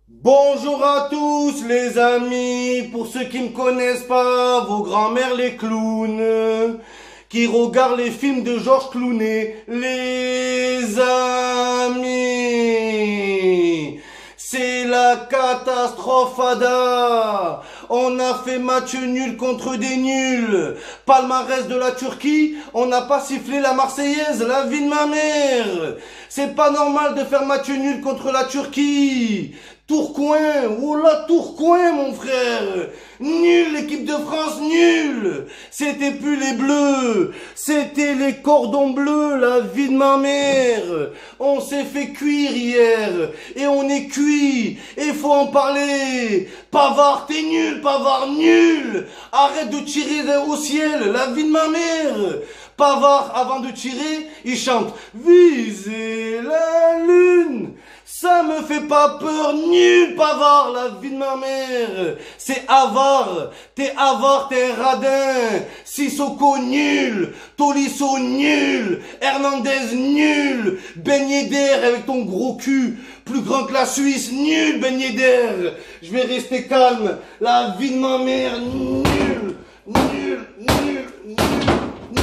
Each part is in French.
Bonjour à tous les amis, pour ceux qui ne connaissent pas, vos grands-mères les clowns, qui regardent les films de Georges Clooney, les amis, c'est la catastrophe Ada. On a fait match nul contre des nuls. Palmarès de la Turquie, on n'a pas sifflé la Marseillaise, la vie de ma mère. C'est pas normal de faire match nul contre la Turquie. Tourcoing, oh là Tourcoing mon frère, nul l'équipe de France, nul. C'était plus les bleus, c'était les cordons bleus, la vie de ma mère. On s'est fait cuire hier, et on est cuit, et faut en parler. Pavard, t'es nul, Pavard, nul. Arrête de tirer au ciel, la vie de ma mère. Pavard, avant de tirer, il chante « Visez la lune ». Ça me fait pas peur, nul Pavard, la vie de ma mère. C'est avare, t'es un radin. Sissoko nul, Tolisso nul, Hernandez nul, Ben Yedder avec ton gros cul, plus grand que la Suisse, nul Ben Yedder. Je vais rester calme, la vie de ma mère, nul, nul, nul, nul,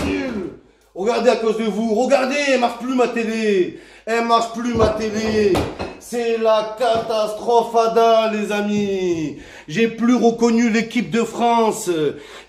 nul. Regardez à cause de vous, regardez, elle marche plus ma télé. Elle marche plus ma télé. C'est la catastrophe Ada les amis. J'ai plus reconnu l'équipe de France.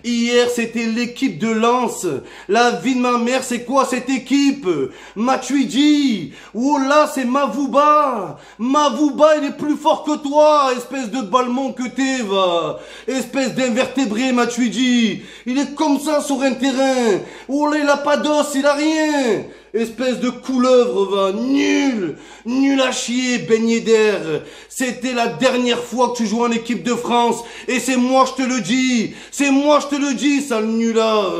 Hier c'était l'équipe de Lens. La vie de ma mère c'est quoi cette équipe? Matuidi. Oh là c'est Mavouba. Mavouba il est plus fort que toi. Espèce de balmon que t'es va. Espèce d'invertébré Matuidi. Il est comme ça sur un terrain. Oh là il a pas d'os, il a rien. Espèce de couleuvre, va, nul, nul à chier, Ben Yedder. C'était la dernière fois que tu joues en équipe de France, et c'est moi je te le dis, sale nulard.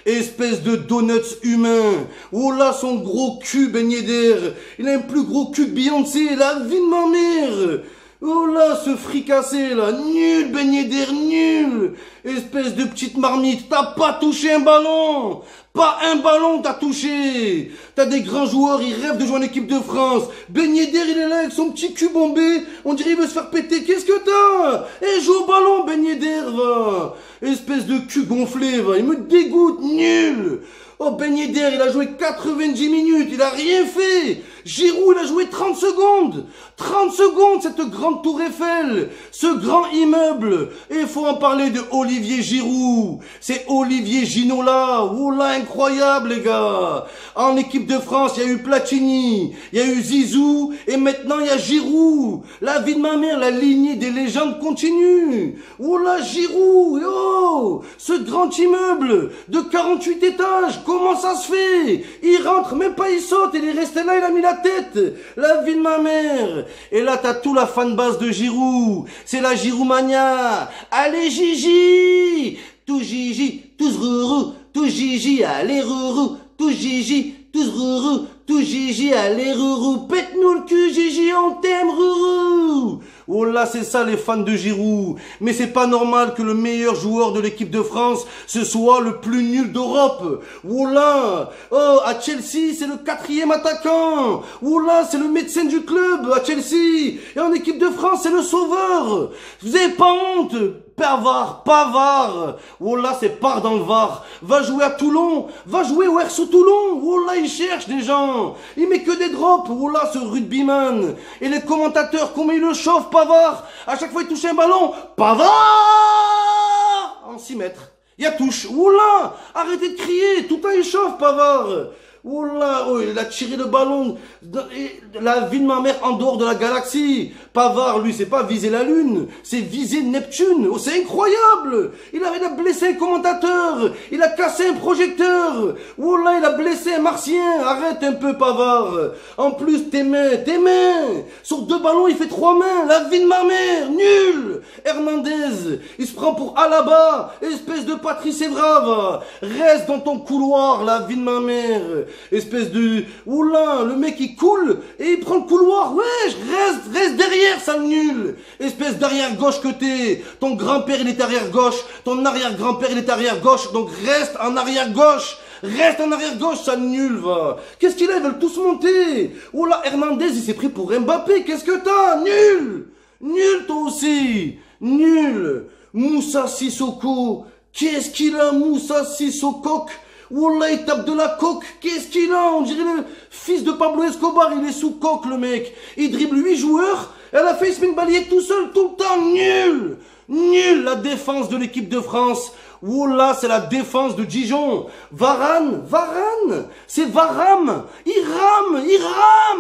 Espèce de donuts humain. Oh là, son gros cul, Ben Yedder. Il a un plus gros cul que Beyoncé, la vie de ma mère. Oh là, ce fricassé là, nul Ben Yedder, nul. Espèce de petite marmite, t'as pas touché un ballon. Pas un ballon t'as touché. T'as des grands joueurs, ils rêvent de jouer en équipe de France. Ben Yedder, il est là avec son petit cul bombé. On dirait il veut se faire péter. Qu'est-ce que t'as? Eh, joue au ballon, Ben Yedder, va. Espèce de cul gonflé, va. Il me dégoûte, nul. Oh, Ben Yedder, il a joué 90 minutes, il a rien fait. Giroud, il a joué 30 secondes. 30 secondes, cette grande tour Eiffel, ce grand immeuble. Et il faut en parler de Olivier Giroud. C'est Olivier Ginola. Oh là, incroyable, les gars. En équipe de France, il y a eu Platini, il y a eu Zizou, et maintenant il y a Giroud. La vie de ma mère, la lignée des légendes continue. Oh là, Giroud, oh, ce grand immeuble de 48 étages. Comment ça se fait? Il rentre, même pas il saute, il est resté là, il a mis la tête. La vie de ma mère. Et là, t'as tout la fanbase de Giroud. C'est la Giroumania. Allez, Gigi. Tout Gigi, tous rourou. Tout Gigi, allez, rourou. Tout Gigi, tous rourou. Tout Gigi, allez, rourou. Pète-nous le cul, Gigi, on t'aime, rourou. Oh là, c'est ça les fans de Giroud. Mais c'est pas normal que le meilleur joueur de l'équipe de France, ce soit le plus nul d'Europe. Oh là, oh, à Chelsea, c'est le 4e attaquant. Oh là, c'est le médecin du club à Chelsea. Et en équipe de France, c'est le sauveur. Vous avez pas honte? Pavard. Oh là, c'est part dans le Var. Va jouer à Toulon. Va jouer au RSO Toulon. Oh là, il cherche des gens. Il met que des drops. Oh là, ce rugbyman. Et les commentateurs, comment ils le chauffent, Pavard. À chaque fois, il touche un ballon. Pavard en 6 mètres. Il y a touche. Oh là, arrêtez de crier. Tout le temps, il chauffe, Pavard. Oh là, oh, il a tiré le ballon. La vie de ma mère en dehors de la galaxie. Pavard, lui, c'est pas viser la Lune, c'est viser Neptune. Oh, c'est incroyable. Il a blessé un commentateur. Il a cassé un projecteur. Oh là, il a blessé un martien. Arrête un peu, Pavard. En plus, tes mains. Sur 2 ballons, il fait 3 mains. La vie de ma mère, nul. Hernandez, il se prend pour Alaba. Espèce de Patrice Evra, va. Reste dans ton couloir, la vie de ma mère. Espèce de... Oula, le mec il coule et il prend le couloir. Ouais, reste derrière, sale nul. Espèce d'arrière gauche que t'es. Ton grand-père il est arrière gauche. Ton arrière-grand-père il est arrière gauche. Donc reste en arrière gauche. Reste en arrière gauche, sale nul, va. Qu'est-ce qu'il a? Ils veulent tous monter. Oula, Hernandez il s'est pris pour Mbappé. Qu'est-ce que t'as? Nul. Nul toi aussi. Nul. Moussa Sissoko. Qu'est-ce qu'il a, Moussa Sissoko? Wallah, il tape de la coke. Qu'est-ce qu'il a? On dirait le fils de Pablo Escobar. Il est sous coke, le mec. Il dribble 8 joueurs. Elle a fait Ismail Balayet tout seul, tout le temps. Nul. Nul. La défense de l'équipe de France. Wallah, c'est la défense de Dijon. Varane. C'est Varane. Il rame.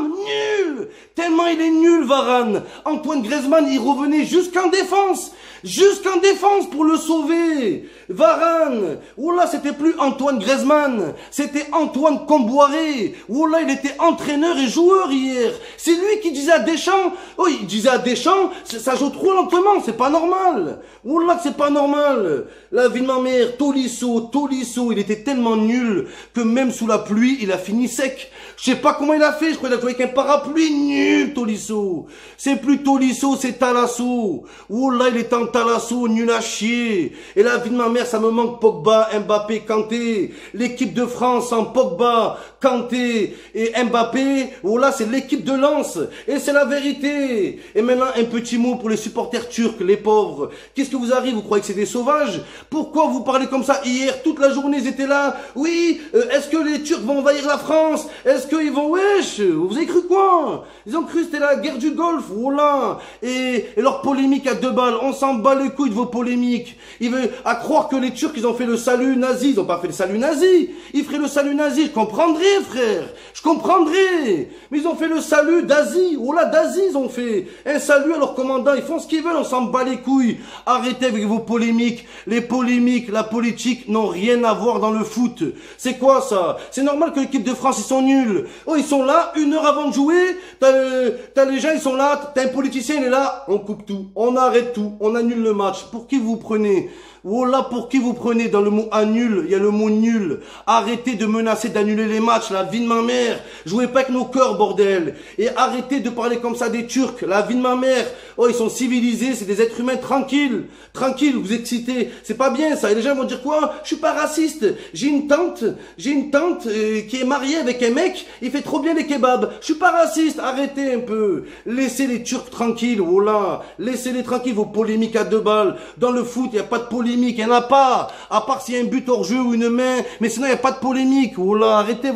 Nul. Tellement il est nul, Varane. Antoine Griezmann, il revenait jusqu'en défense. Jusqu'en défense pour le sauver. Varane. Wallah, c'était plus Antoine Griezmann. C'était Antoine Comboiré. Wallah, il était entraîneur et joueur hier. C'est lui qui disait à Deschamps. Oh, il disait à Deschamps, ça joue trop lentement, c'est pas normal. Wallah, c'est pas normal. La vie de ma mère, Tolisso, il était tellement nul que même sous la pluie, il a fini sec. Je sais pas comment il a fait, je crois qu'il a joué avec un parapluie. Nul, Tolisso. C'est plus Tolisso, c'est Talasso. Wallah, il est en Talasso, nul à chier. Et la vie de ma mère, ça me manque Pogba, Mbappé, Kanté. L'équipe de France en Pogba, Kanté et Mbappé. Wallah, c'est l'équipe de Lens. Et c'est la vérité. Et maintenant, un petit mot pour les supporters turcs, les pauvres. Qu'est-ce que vous arrive? Vous croyez que c'est des sauvages? Pourquoi vous parlez comme ça? Hier, toute la journée, ils étaient là. Oui, est-ce que les Turcs vont envahir la France? Est-ce qu'ils vont... Wesh, vous avez cru quoi? Ils ont cru que c'était la guerre du Golfe, voilà. Et leur polémique à 2 balles, on s'en bat les couilles de vos polémiques. Ils veulent à croire que les Turcs, ils ont fait le salut nazi. Ils ont pas fait le salut nazi. Ils feraient le salut nazi, je comprendrais, frère. Je comprendrais. Mais ils ont fait le salut d'Asie. Voilà, d'Asie, ils ont fait un salut à leur commandant. Ils font ce qu'ils veulent, on s'en bat les couilles. Arrêtez avec vos polémiques. Les polémiques, la politique n'ont rien à voir dans le foot. C'est quoi ça? C'est normal que l'équipe de France, ils sont nuls. Oh, ils sont là, 1 heure avant de jouer. T'as les gens, ils sont là. T'as un politicien, il est là. On coupe tout. On arrête tout. On annule le match. Pour qui vous prenez? Voilà, pour qui vous prenez? Dans le mot annule, il y a le mot nul. Arrêtez de menacer d'annuler les matchs, la vie de ma mère. Jouez pas avec nos cœurs, bordel. Et arrêtez de parler comme ça des Turcs, la vie de ma mère. Oh, ils sont civilisés, c'est des êtres humains tranquilles. Tranquilles, vous excitez. C'est pas bien ça. Et les gens vont dire quoi? Je suis pas raciste. J'ai une tante qui est mariée avec un mec, il fait trop bien les kebabs. Je suis pas raciste. Arrêtez un peu. Laissez les Turcs tranquilles, voilà. Laissez-les tranquilles, vos polémiques à 2 balles. Dans le foot, il n'y a pas de polémique. Il n'y en a pas, à part s'il y a un but hors jeu ou une main, mais sinon il n'y a pas de polémique. Oh là, arrêtez.